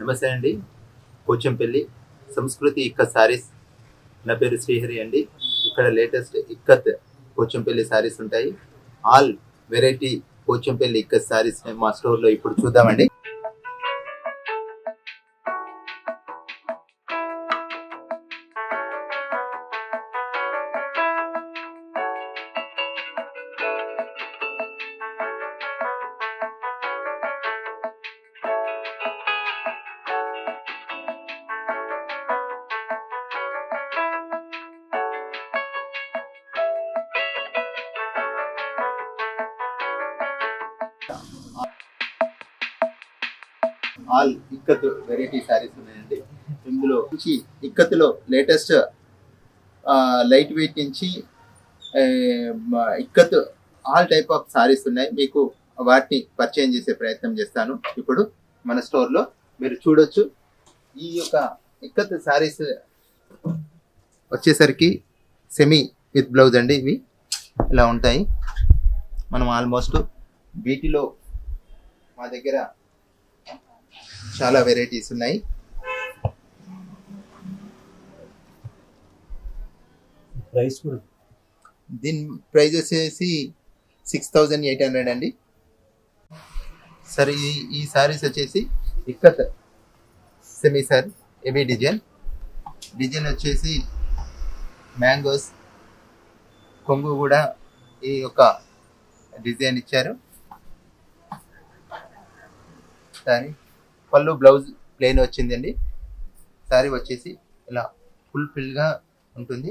నమస్తే అండి. పోచంపల్లి సంస్కృతి ఇక్కత్ సారీస్. నా పేరు శ్రీహరి అండి. ఇక్కడ లేటెస్ట్ ఇక్కత్ పోచంపల్లి సారీస్ ఉంటాయి. ఆల్ వెరైటీ పోచంపల్లి ఇక్కత్ సారీస్ మా స్టోర్లో ఇప్పుడు చూద్దామండి. ఆల్ ఇక్కత్ వెరైటీ సారీస్ ఉన్నాయండి. ఇందులో నుంచి ఇక్కత్లో లేటెస్ట్ లైట్ వెయిట్ నుంచి ikat all type of saris ఉన్నాయి. మీకు వాటిని పర్చేజ్ చేసే ప్రయత్నం చేస్తాను. ఇప్పుడు మన స్టోర్లో మీరు చూడొచ్చు. ఈ యొక్క ఇక్కత్ సారీస్ వచ్చేసరికి సెమీ విత్ బ్లౌజ్ అండి. ఇవి ఇలా ఉంటాయి. మనం ఆల్మోస్ట్ వీటిలో మా దగ్గర చాలా వెరైటీస్ ఉన్నాయి. ప్రైస్ కూడా దీని ప్రైస్ వచ్చేసి 6800 అండి. సరే, ఈ సారీస్ వచ్చేసి ikat semi sorry. Heavy design వచ్చేసి మ్యాంగోస్ కొంగు కూడా ఈ యొక్క డిజైన్ ఇచ్చారు. సారీ పళ్ళు బ్లౌజ్ ప్లెయిన్ వచ్చిందండి. సారీ వచ్చేసి ఇలా ఫుల్గా ఉంటుంది.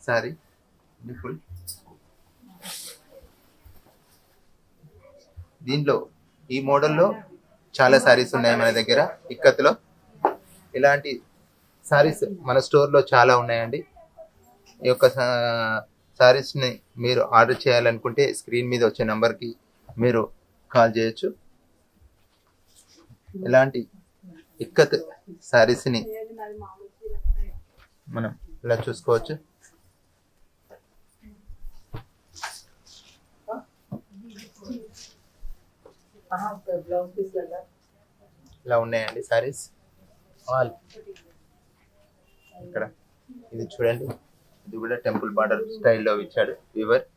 Sorry full. దీంట్లో ఈ మోడల్లో చాలా సారీస్ ఉన్నాయి మన దగ్గర ఇక్కత్లో. ఇలాంటి సారీస్ మన స్టోర్లో చాలా ఉన్నాయండి. ఈ యొక్క సారీస్ని మీరు ఆర్డర్ చేయాలనుకుంటే స్క్రీన్ మీద వచ్చే నెంబర్కి మీరు కాల్ చేయొచ్చు. ఇలాంటి ఇక్కత్ సారీస్ని మనం ఇలా చూసుకోవచ్చు. ఇలా ఉన్నాయండి సారీస్ ఆల్. ఇక్కడ ఇది చూడండి, ఇది కూడా టెంపుల్ బార్డర్ స్టైల్లో ఇచ్చాడు weaver.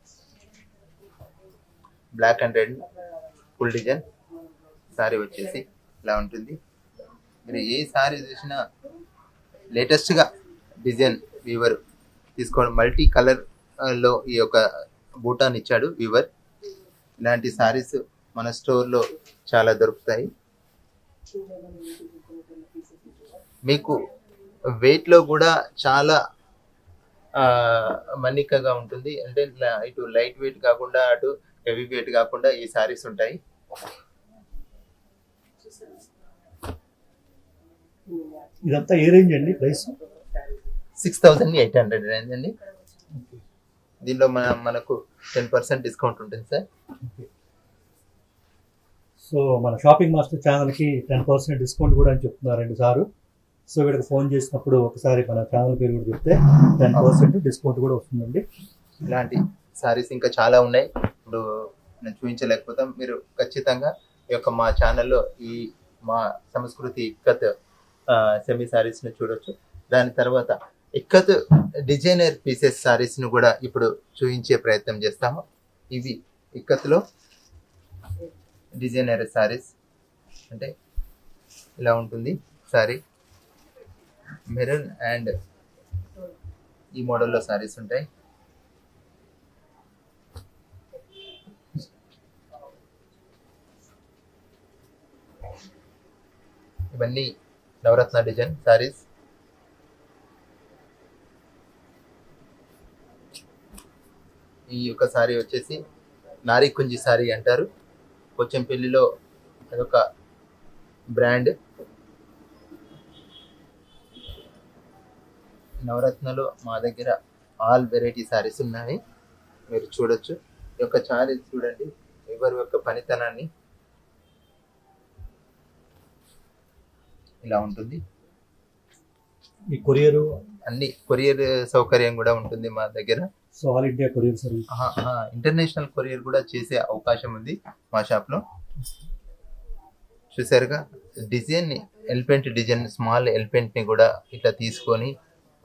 Black and red full design sari వచ్చేసి ఇలా ఉంటుంది. మీరు ఏ సారీ చూసినా లేటెస్ట్గా డిజైన్ వీవర్ తీసుకోండి. మల్టీ కలర్లో ఈ యొక్క బూటాన్ ఇచ్చాడు వీవర్. ఇలాంటి సారీస్ మన స్టోర్లో చాలా దొరుకుతాయి. మీకు వెయిట్లో కూడా చాలా మన్నికగా ఉంటుంది. అంటే ఇటు లైట్ వెయిట్ కాకుండా అటు హెవీ వెయిట్ కాకుండా ఈ సారీస్ ఉంటాయి. ఇదంతా ఏ రేంజ్ అండి? ప్రైస్ 6800 రేంజ్ అండి. దీనిలో మనకు 10% డిస్కౌంట్ ఉంటుంది సార్. సో మన షాపింగ్ మాస్టర్ ఛానల్కి 10% డిస్కౌంట్ కూడా అని చెప్తున్నారండి సారు. సో వీళ్ళకి ఫోన్ చేసినప్పుడు ఒకసారి మన ఛానల్ పేరు కూడా చెప్తే 10% డిస్కౌంట్ కూడా వస్తుందండి. ఇలాంటి సారీస్ ఇంకా చాలా ఉన్నాయి. ఇప్పుడు నేను చూపించలేకపోతాం. మీరు ఖచ్చితంగా ఈ యొక్క మా ఛానల్లో ఈ మా సంస్కృతి ఇక్కత్ సెమీ సారీస్ని చూడొచ్చు. దాని తర్వాత ఇక్కత్ డిజైనర్ పీసెస్ సారీస్ను కూడా ఇప్పుడు చూపించే ప్రయత్నం చేస్తాము. ఇవి ఇక్కత్లో డిజైనర్ సారీస్. అంటే ఇలా ఉంటుంది సారీ. మెరూన్ అండ్ ఈ మోడల్లో సారీస్ ఉంటాయి. ఇవన్నీ నవరత్న డిజైన్ సారీస్. ఈ యొక్క సారీ వచ్చేసి నారీ కుంజి సారీ అంటారు. పోచంపల్లిలో అదొక బ్రాండ్. నవరత్నలో మా దగ్గర ఆల్ వెరైటీ సారీస్ ఉన్నాయి. మీరు చూడొచ్చు. ఈ యొక్క సారీ చూడండి, ఎవరి యొక్క పనితనాన్ని. ఇలా ఉంటుంది. ఈ కొరియర్ అన్ని కొరియర్ సౌకర్యం కూడా ఉంటుంది మా దగ్గర. So all India courier service, international courier కూడా చేసే అవకాశం ఉంది మా షాప్లో. చూసారుగా design elephant design, small elephant ని కూడా ఇట్లా తీసుకొని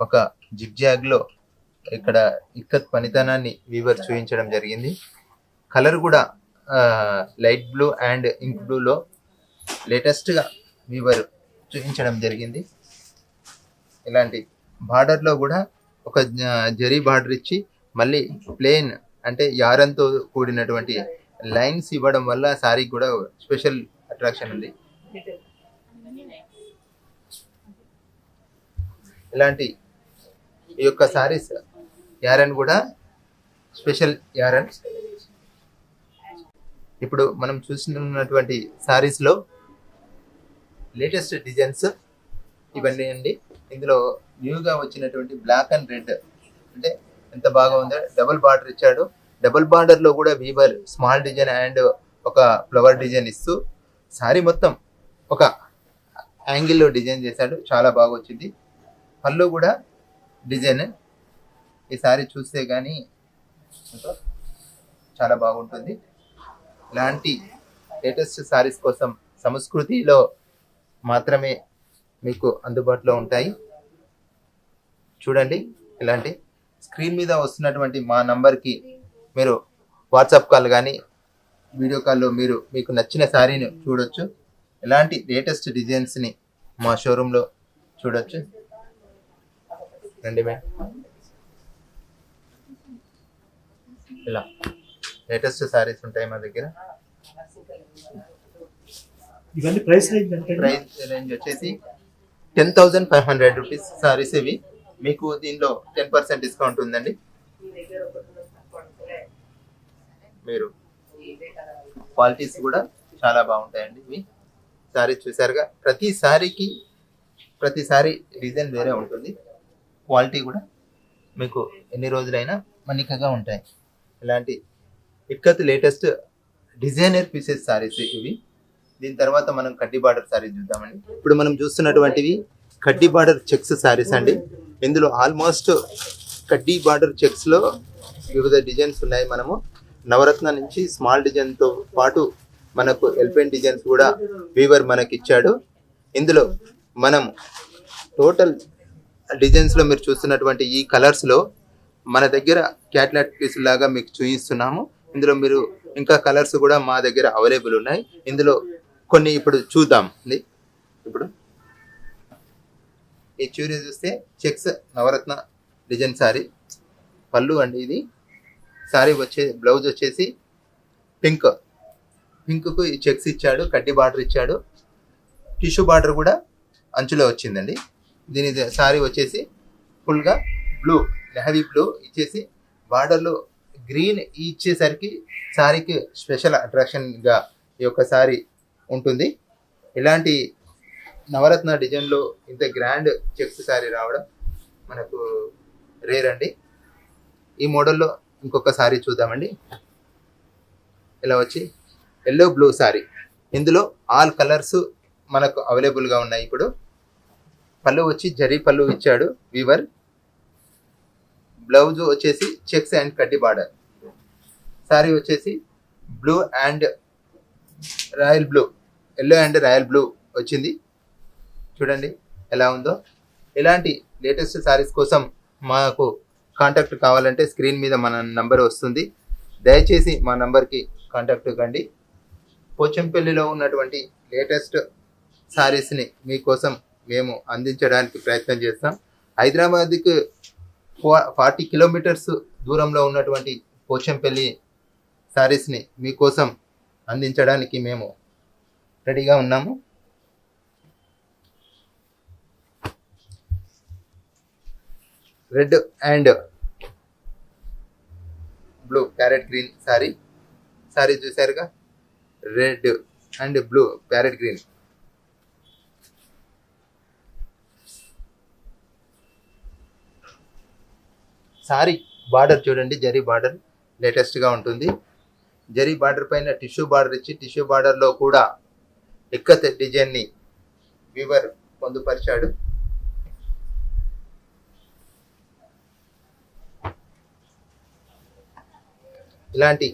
ఒక జిగ్జాగ్ లో ఇక్కడ ఇక్కత్ పనితనాన్ని వీవర్ చూపించడం జరిగింది. కలర్ కూడా light blue and ink blue లో లేటెస్ట్ గా వీవర్ చూపించడం జరిగింది. ఇలాంటి బార్డర్ లో కూడా ఒక జరీ బార్డర్ ఇచ్చి మళ్ళీ ప్లేన్ అంటే యారంతో కూడినటువంటి లైన్స్ ఇవ్వడం వల్ల సారీ కూడా స్పెషల్ అట్రాక్షన్ ఉంది. ఇలాంటి ఈ యొక్క సారీస్ యారన్ కూడా స్పెషల్ యారన్. ఇప్పుడు మనం చూస్తున్నటువంటి సారీస్ లో లేటెస్ట్ డిజైన్స్ ఇవన్నీ అండి. ఇందులో న్యూగా వచ్చినటువంటి బ్లాక్ అండ్ రెడ్ అంటే ఎంత బాగా ఉందో. డబుల్ బార్డర్ ఇచ్చాడు. డబుల్ బార్డర్ లో కూడా వీవర్ స్మాల్ డిజైన్ అండ్ ఒక ఫ్లవర్ డిజైన్ ఇస్తూ సారీ మొత్తం ఒక యాంగిల్లో డిజైన్ చేశాడు. చాలా బాగా వచ్చింది. పళ్ళు కూడా డిజైన్. ఈ సారీ చూస్తే కానీ చాలా బాగుంటుంది. ఇలాంటి లేటెస్ట్ సారీస్ కోసం సంస్కృతిలో మాత్రమే మీకు అందుబాటులో ఉంటాయి. చూడండి, ఇలాంటి స్క్రీన్ మీద వస్తున్నటువంటి మా నంబర్కి మీరు వాట్సాప్ కాల్ కానీ వీడియో కాల్లో మీరు మీకు నచ్చిన శారీని చూడొచ్చు. ఇలాంటి లేటెస్ట్ డిజైన్స్ని మా షోరూంలో చూడొచ్చు. రండి మేడం. ఇలా లేటెస్ట్ శారీస్ ఉంటాయి మా దగ్గర. ఇవన్నీ ప్రైస్ రేంజ్ అంటే ప్రైస్ రేంజ్ వచ్చేసి 10,500 రూపీస్ సారీస్ ఇవి. మీకు దీనిలో 10% డిస్కౌంట్ ఉందండి. మీరు క్వాలిటీస్ కూడా చాలా బాగుంటాయండి. ఇవి సారీ చూసారుగా, ప్రతి సారీ డిజైన్ వేరే ఉంటుంది. క్వాలిటీ కూడా మీకు ఎన్ని రోజులైనా మన్నికగా ఉంటాయి. ఇలాంటి ikat latest designer pieces saris ఇవి. దీని తర్వాత మనం కడ్డీ బార్డర్ సారీస్ చూద్దామండి. ఇప్పుడు మనం చూస్తున్నటువంటివి కడ్డీ బార్డర్ చెక్స్ సారీస్ అండి. ఇందులో ఆల్మోస్ట్ కడ్డీ బార్డర్ చెక్స్ లో వివిధ డిజైన్స్ ఉన్నాయి. మనము నవరత్న నుంచి స్మాల్ డిజైన్ తో పాటు మనకు ఎలిఫెంట్ డిజైన్స్ కూడా వీవర్ మనకి ఇచ్చాడు. ఇందులో మనం టోటల్ డిజైన్స్ లో మీరు చూస్తున్నటువంటి ఈ కలర్స్ లో మన దగ్గర క్యాట్లాగ్ పీస్ లాగా మీకు చూపిస్తున్నాము. ఇందులో మీరు ఇంకా కలర్స్ కూడా మా దగ్గర అవైలబుల్ ఉన్నాయి. ఇందులో కొన్ని ఇప్పుడు చూద్దాం. ఇప్పుడు ఈ చూరీ చూస్తే చెక్స్ నవరత్న డిజైన్ సారీ. పళ్ళు అండి ఇది. సారీ బ్లౌజ్ వచ్చేసి పింక్ కు ఈ చెక్స్ ఇచ్చాడు. కడ్డీ బార్డర్ ఇచ్చాడు. టిష్యూ బార్డర్ కూడా అంచులో వచ్చిందండి. దీని సారీ వచ్చేసి ఫుల్గా బ్లూ, నెహవీ బ్లూ ఇచ్చేసి బార్డర్లో గ్రీన్ ఇచ్చేసరికి సారీకి స్పెషల్ అట్రాక్షన్గా ఈ యొక్క సారీ ఉంటుంది. ఇలాంటి నవరత్న డిజైన్లో ఇంత గ్రాండ్ చెక్స్ సారీ రావడం మనకు రేర్ అండి. ఈ మోడల్లో ఇంకొక సారీ చూద్దామండి. ఇలా వచ్చి ఎల్లో బ్లూ సారీ. ఇందులో ఆల్ కలర్స్ మనకు అవైలబుల్గా ఉన్నాయి. ఇప్పుడు పళ్ళు వచ్చి జరీ పళ్ళు ఇచ్చాడు వీవర్. బ్లౌజ్ వచ్చేసి చెక్స్ అండ్ కడ్డీ బార్డర్. సారీ వచ్చేసి blue and royal blue, yellow and royal blue వచ్చింది. చూడండి ఎలా ఉందో. ఇలాంటి లేటెస్ట్ సారీస్ కోసం మాకు కాంటాక్ట్ కావాలంటే స్క్రీన్ మీద మన నంబర్ వస్తుంది. దయచేసి మా నంబర్కి కాంటాక్ట్ కండి. పోచంపల్లిలో ఉన్నటువంటి లేటెస్ట్ సారీస్ని మీకోసం మేము అందించడానికి ప్రయత్నం చేస్తాం. హైదరాబాద్కి 40 కిలోమీటర్స్ దూరంలో ఉన్నటువంటి పోచంపల్లి సారీస్ని మీకోసం అందించడానికి మేము రెడీగా ఉన్నాము. Red and blue parrot green sari చూసారుగా. Red and blue parrot green. Sari border చూడండి, జరీ బార్డర్ లేటెస్ట్గా ఉంటుంది. జరీ బార్డర్ పైన టిష్యూ బార్డర్ ఇచ్చి టిష్యూ బార్డర్లో కూడా ఇక్కత్ డిజైన్ని వీవర్ పొందుపరిచాడు. ఇలాంటి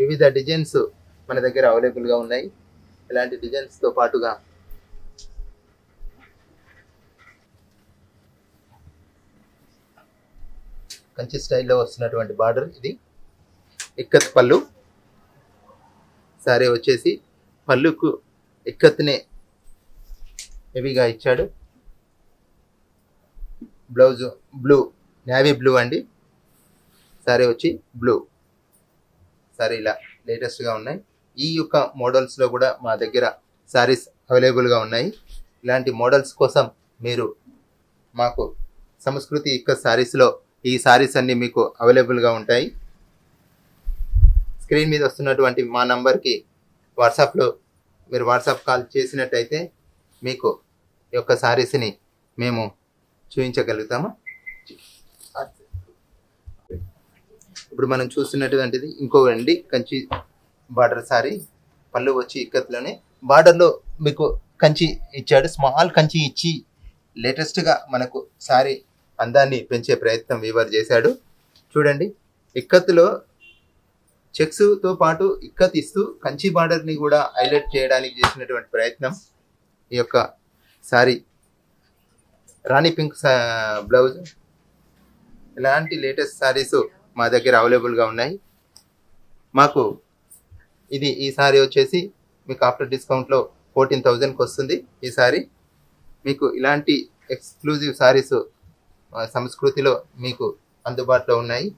వివిధ డిజైన్స్ మన దగ్గర అవైలబుల్గా ఉన్నాయి. ఇలాంటి డిజైన్స్తో పాటుగా కంచి స్టైల్లో వస్తున్నటువంటి బార్డర్, ఇది ఇక్కత్ పళ్ళు. సారీ వచ్చేసి పళ్ళుకు ఇక్కత్నే హెవీగా ఇచ్చాడు. బ్లౌజ్ బ్లూ, నేవీ బ్లూ అండి. సారీ వచ్చి బ్లూ. సారీ ఇలా లేటెస్ట్గా ఉన్నాయి. ఈ యొక్క మోడల్స్లో కూడా మా దగ్గర సారీస్ అవైలబుల్గా ఉన్నాయి. ఇలాంటి మోడల్స్ కోసం మీరు మాకు సంస్కృతి ఇక్కత్ సారీస్లో ఈ సారీస్ అన్నీ మీకు అవైలబుల్గా ఉంటాయి. స్క్రీన్ మీద వస్తున్నటువంటి మా నంబర్కి వాట్సాప్లో మీరు వాట్సాప్ కాల్ చేసినట్టయితే మీకు ఈ యొక్క సారీస్ని మేము చూపించగలుగుతాము. ఇప్పుడు మనం చూస్తున్నటువంటిది ఇంకోండి కంచి బార్డర్ సారీ. పళ్ళు వచ్చి ఇక్కత్లోనే బార్డర్లో మీకు కంచి ఇచ్చాడు. స్మాల్ కంచి ఇచ్చి లేటెస్ట్గా మనకు సారీ అందాన్ని పెంచే ప్రయత్నం వీవర్ చేశాడు. చూడండి, ఇక్కత్తులో చెక్స్తో పాటు ఇక్కత్ ఇస్తూ కంచి బార్డర్ని కూడా హైలైట్ చేయడానికి చేసినటువంటి ప్రయత్నం. ఈ యొక్క సారీ రాణి పింక్ బ్లౌజ్. ఇలాంటి లేటెస్ట్ సారీస్ మా దగ్గర అవైలబుల్గా ఉన్నాయి. మాకు ఈ సారీ వచ్చేసి మీకు ఆఫ్టర్ డిస్కౌంట్లో 14,000కి వస్తుంది. ఈ సారీ మీకు ఇలాంటి ఎక్స్క్లూజివ్ సారీస్ సంస్కృతిలో మీకు అందుబాటులో ఉన్నాయి.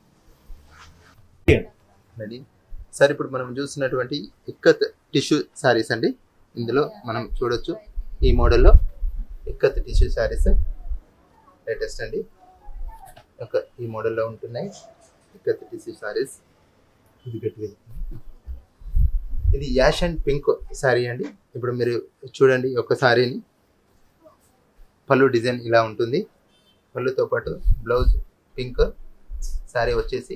సార్, ఇప్పుడు మనం చూస్తున్నటువంటి ఇక్కత్ టిష్యూ సారీస్ అండి. ఇందులో మనం చూడొచ్చు ఈ మోడల్లో ఇక్కత్ టిష్యూ సారీస్ లేటెస్ట్ అండి. ఈ మోడల్లో ఉంటున్నాయి ఇక్కత్ టిష్యూ సారీస్. ఇది యాష్ అండ్ పింక్ సారీ అండి. ఇప్పుడు మీరు చూడండి ఒక సారీని. పళ్ళు డిజైన్ ఇలా ఉంటుంది. పళ్ళుతో పాటు బ్లౌజ్ పింక్. సారీ వచ్చేసి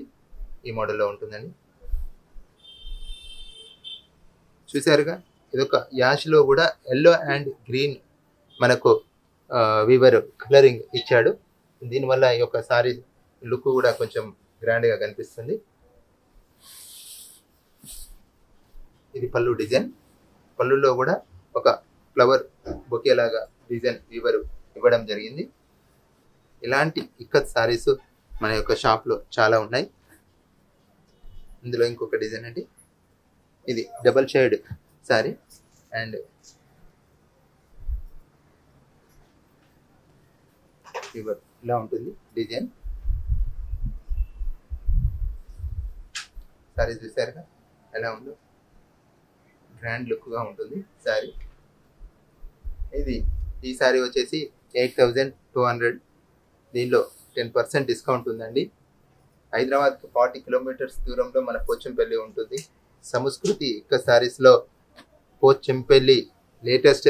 ఈ మోడల్లో ఉంటుందండి. చూసారుగా, ఇదొక యాష్లో కూడా ఎల్లో అండ్ గ్రీన్ మనకు వీవర్ కలరింగ్ ఇచ్చాడు. దీనివల్ల ఈ యొక్క సారీ లుక్ కూడా కొంచెం గ్రాండ్గా కనిపిస్తుంది. ఇది పళ్ళు డిజైన్. పళ్ళులో కూడా ఒక ఫ్లవర్ బొకే లాగా డిజైన్ వీవర్ ఇవ్వడం జరిగింది. ఇలాంటి ఇక్కత్ సారీస్ మన యొక్క షాప్లో చాలా ఉన్నాయి. ఇందులో ఇంకొక డిజైన్ అండి. ఇది double shade sari and weaver ఇలా ఉంటుంది డిజైన్. సారీ చూసారుగా ఎలా ఉందో, గ్రాండ్ లుక్గా ఉంటుంది సారీ. ఈ సారీ వచ్చేసి 8,200. దీనిలో 10% డిస్కౌంట్ ఉందండి. హైదరాబాద్కి 40 కిలోమీటర్స్ దూరంలో మన పోచంపల్లి ఉంటుంది. సంస్కృతి ఇక్క సారీస్లో పోచంపల్లి లేటెస్ట్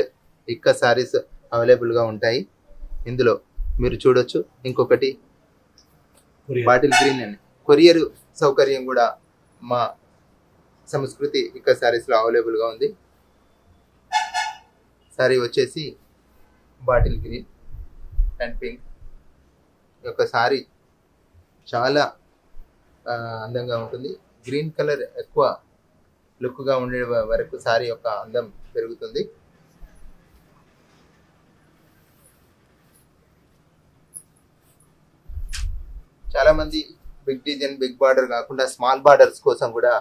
ఇక్క సారీస్ అవైలబుల్గా ఉంటాయి. ఇందులో మీరు చూడొచ్చు ఇంకొకటి బాటిల్ గ్రీన్ అండి. కొరియర్ సౌకర్యం కూడా మా సంస్కృతి ఇక్క సారీస్లో అవైలబుల్గా ఉంది. సారీ వచ్చేసి బాటిల్ గ్రీన్ అండ్ పింక్. ఈ యొక్క సారీ చాలా అందంగా ఉంటుంది. గ్రీన్ కలర్ ఎక్కువ లుక్గా ఉండే వరకు సారీ యొక్క అందం పెరుగుతుంది. చాలామంది బిగ్ డిజైన్, బిగ్ బార్డర్ కాకుండా స్మాల్ బార్డర్స్ కోసం కూడా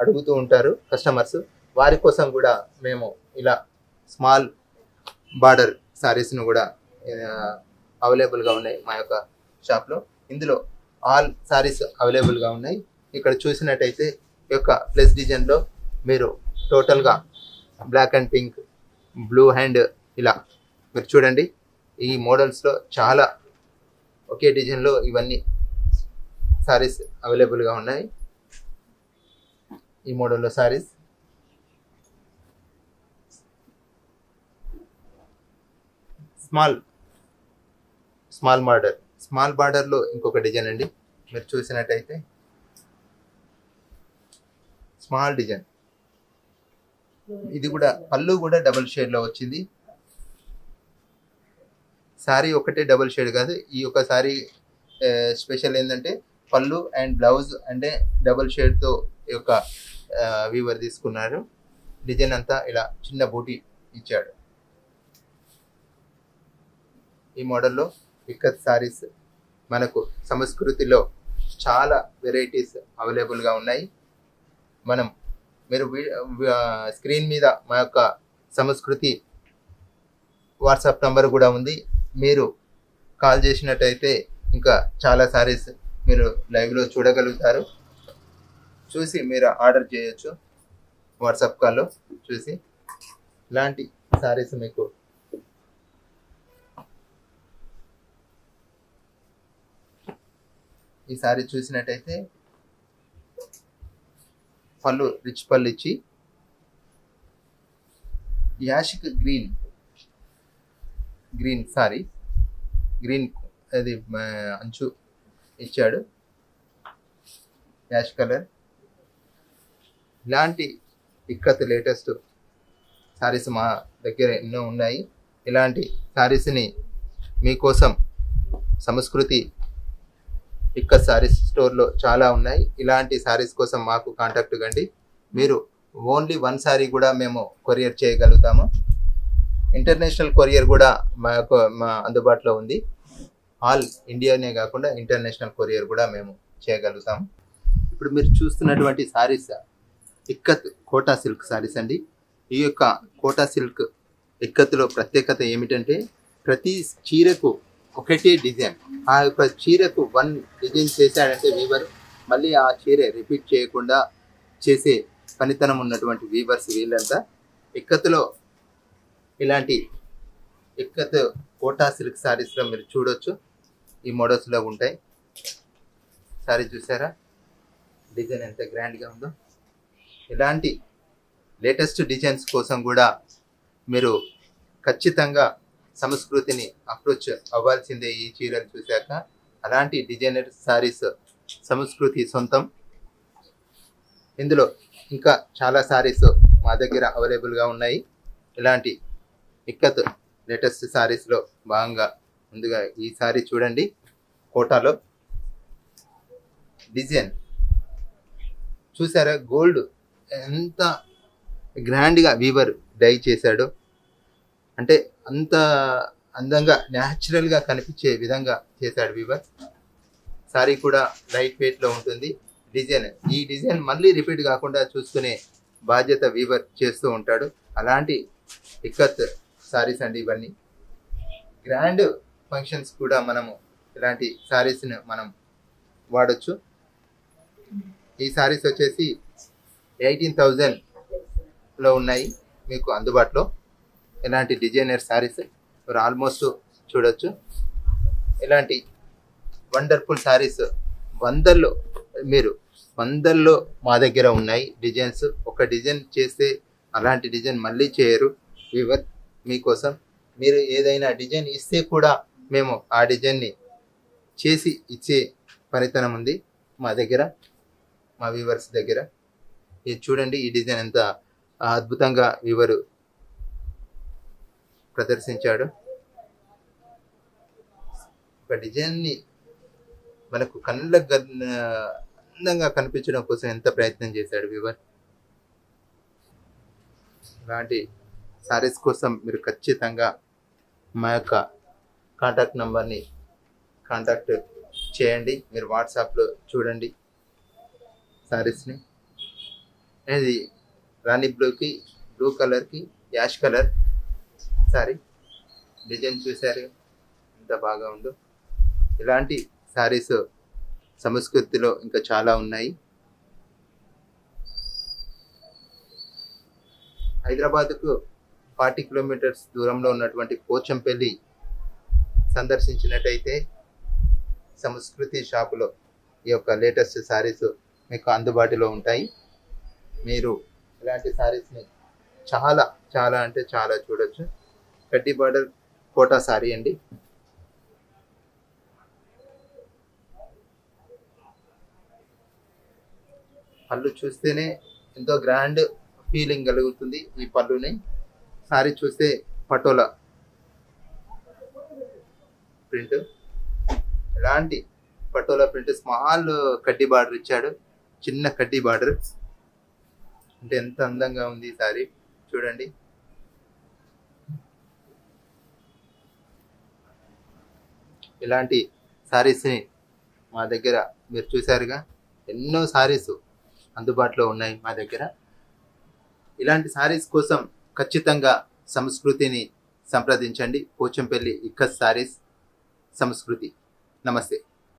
అడుగుతూ ఉంటారు కస్టమర్స్. వారి కోసం కూడా మేము ఇలా స్మాల్ బార్డర్ సారీస్ను కూడా అవైలబుల్గా ఉన్నాయి మా యొక్క షాప్లో. ఇందులో ఆల్ సారీస్ అవైలబుల్గా ఉన్నాయి. ఇక్కడ చూసినట్టయితే ఈ యొక్క ప్లస్ డిజైన్లో మీరు టోటల్గా black and pink, blue hand ఇలా మీరు చూడండి. ఈ మోడల్స్లో చాలా ఒకే డిజైన్లో ఇవన్నీ సారీస్ అవైలబుల్గా ఉన్నాయి. ఈ మోడల్లో సారీస్ స్మాల్ బార్డర్లో ఇంకొక డిజైన్ అండి. మీరు చూసినట్టయితే స్మాల్ డిజైన్. ఇది కూడా పళ్ళు కూడా డబుల్ షేడ్లో వచ్చింది. సారీ ఒకటే డబుల్ షేడ్ కాదు. ఈ యొక్క సారీ స్పెషల్ ఏంటంటే పళ్ళు అండ్ బ్లౌజ్ అంటే డబుల్ షేడ్తో ఈ యొక్క వీవర్ తీసుకున్నారు. డిజైన్ అంతా ఇలా చిన్న బూటీ ఇచ్చాడు. ఈ మోడల్లో ఇక్కత్ సారీస్ మనకు సంస్కృతిలో చాలా వెరైటీస్ అవైలబుల్గా ఉన్నాయి. మీరు స్క్రీన్ మీద మా యొక్క సంస్కృతి వాట్సాప్ నంబర్ కూడా ఉంది. మీరు కాల్ చేసినట్టయితే ఇంకా చాలా సారీస్ మీరు లైవ్లో చూడగలుగుతారు. చూసి మీరు ఆర్డర్ చేయొచ్చు. వాట్సాప్ కాల్లో చూసి ఇలాంటి సారీస్ మీకు ఈ సారీ చూసినట్టయితే పళ్ళు రిచ్ పళ్ళు ఇచ్చి యాషిక్ గ్రీన్ సారీ గ్రీన్ అది అంచు ఇచ్చాడు, యాష్ కలర్. ఇలాంటి ఇక్కత్ లేటెస్ట్ సారీస్ మా దగ్గర ఎన్నో ఉన్నాయి. ఇలాంటి సారీస్ని మీకోసం సంస్కృతి ఇక్కత్ సారీస్ స్టోర్లో చాలా ఉన్నాయి. ఇలాంటి సారీస్ కోసం మాకు కాంటాక్ట్ కండి. మీరు ఓన్లీ 1 సారీ కూడా మేము కొరియర్ చేయగలుగుతాము. ఇంటర్నేషనల్ కొరియర్ కూడా మా అందుబాటులో ఉంది. ఆల్ ఇండియానే కాకుండా ఇంటర్నేషనల్ కొరియర్ కూడా మేము చేయగలుగుతాము. ఇప్పుడు మీరు చూస్తున్నటువంటి సారీస్ ఇక్కత్ కోటా సిల్క్ సారీస్ అండి. ఈ యొక్క కోటా సిల్క్ ఇక్కత్తులో ప్రత్యేకత ఏమిటంటే ప్రతి చీరకు ఒకటే డిజైన్. ఆ యొక్క చీరకు 1 డిజైన్ చేశాడంటే వీవర్ మళ్ళీ ఆ చీర రిపీట్ చేయకుండా చేసే పనితనం ఉన్నటువంటి వీవర్స్ వీళ్ళంతా. ఇక్కత్తులో ఇలాంటి ఇక్కత్ కోటా సిల్క్ సారీస్లో మీరు చూడొచ్చు. ఈ మోడల్స్లో ఉంటాయి. సారీ చూసారా డిజైన్ ఎంత గ్రాండ్గా ఉందో. ఇలాంటి లేటెస్ట్ డిజైన్స్ కోసం కూడా మీరు ఖచ్చితంగా సంస్కృతిని అప్రోచ్ అవ్వాల్సిందే. ఈ చీరలు చూశాక అలాంటి డిజైనర్ సారీస్ సంస్కృతి సొంతం. ఇందులో ఇంకా చాలా సారీస్ మా దగ్గర అవైలబుల్గా ఉన్నాయి. ఇలాంటి ఇక్కత్ లేటెస్ట్ సారీస్లో భాగంగా ముందుగా ఈ సారీ చూడండి. కోటాలో డిజైన్ చూసారా, గోల్డ్ ఎంత గ్రాండ్గా వీవర్ డై చేశాడో. అంటే అంత అందంగా న్యాచురల్గా కనిపించే విధంగా చేశాడు వీవర్. సారీ కూడా లైట్ వెయిట్లో ఉంటుంది. ఈ డిజైన్ మళ్ళీ రిపీట్ కాకుండా చూసుకునే బాధ్యత వీవర్ చేస్తూ ఉంటాడు. అలాంటి ఇక్కత్ సారీస్ అండి ఇవన్నీ. గ్రాండ్ ఫంక్షన్స్ కూడా మనము ఇలాంటి సారీస్ని మనం వాడచ్చు. ఈ సారీస్ వచ్చేసి 18,000లో ఉన్నాయి మీకు అందుబాటులో. ఇలాంటి డిజైనర్ సారీస్ మీరు ఆల్మోస్ట్ చూడొచ్చు. ఇలాంటి వండర్ఫుల్ సారీస్ వందల్లో మా దగ్గర ఉన్నాయి డిజైన్స్. ఒక డిజైన్ చేస్తే అలాంటి డిజైన్ మళ్ళీ చేయరు వీవర్. మీకోసం మీరు ఏదైనా డిజైన్ ఇస్తే కూడా మేము ఆ డిజైన్ని చేసి ఇచ్చే పనితనం ఉంది మా దగ్గర, మా వీవర్స్ దగ్గర. ఇది చూడండి, ఈ డిజైన్ ఎంత అద్భుతంగా వీవరు ప్రదర్శించాడు. ఒక డిజైన్ని మనకు కళ్ళకు అందంగా కనిపించడం కోసం ఎంత ప్రయత్నం చేశాడు వీవర్. ఇలాంటి సారీస్ కోసం మీరు ఖచ్చితంగా మా యొక్క కాంటాక్ట్ నెంబర్ని కాంటాక్ట్ చేయండి. మీరు వాట్సాప్లో చూడండి సారీస్ని. ఇది రాణి బ్లూ కలర్కి యాష్ కలర్ సారీ. డిజైన్ చూసారు ఎంత బాగా ఉందో. ఇలాంటి సారీస్ సంస్కృతిలో ఇంకా చాలా ఉన్నాయి. హైదరాబాద్కు 40 కిలోమీటర్స్ దూరంలో ఉన్నటువంటి పోచంపల్లి సందర్శించినట్టయితే సంస్కృతి షాపులో ఈ యొక్క లేటెస్ట్ సారీస్ మీకు అందుబాటులో ఉంటాయి. మీరు ఇలాంటి సారీస్ని చాలా చాలా అంటే చాలా చూడొచ్చు. కడ్డీ బార్డర్ కోటా సారీ అండి. పళ్ళు చూస్తేనే ఎంతో గ్రాండ్ ఫీలింగ్ కలుగుతుంది ఈ పళ్ళుని. సారీ చూస్తే పటోలా ప్రింట్, ఇలాంటి పటోలా ప్రింట్ స్మాల్ కడ్డీ బార్డర్ ఇచ్చాడు, చిన్న కడ్డీ బార్డర్. అంటే ఎంత అందంగా ఉంది ఈ సారీ చూడండి. ఇలాంటి సారీస్ని మా దగ్గర మీరు చూసారుగా, ఎన్నో సారీస్ అందుబాటులో ఉన్నాయి మా దగ్గర. ఇలాంటి సారీస్ కోసం ఖచ్చితంగా సంస్కృతిని సంప్రదించండి. పోచంపల్లి ఇక్కత్ సారీస్ సంస్కృతి. నమస్తే.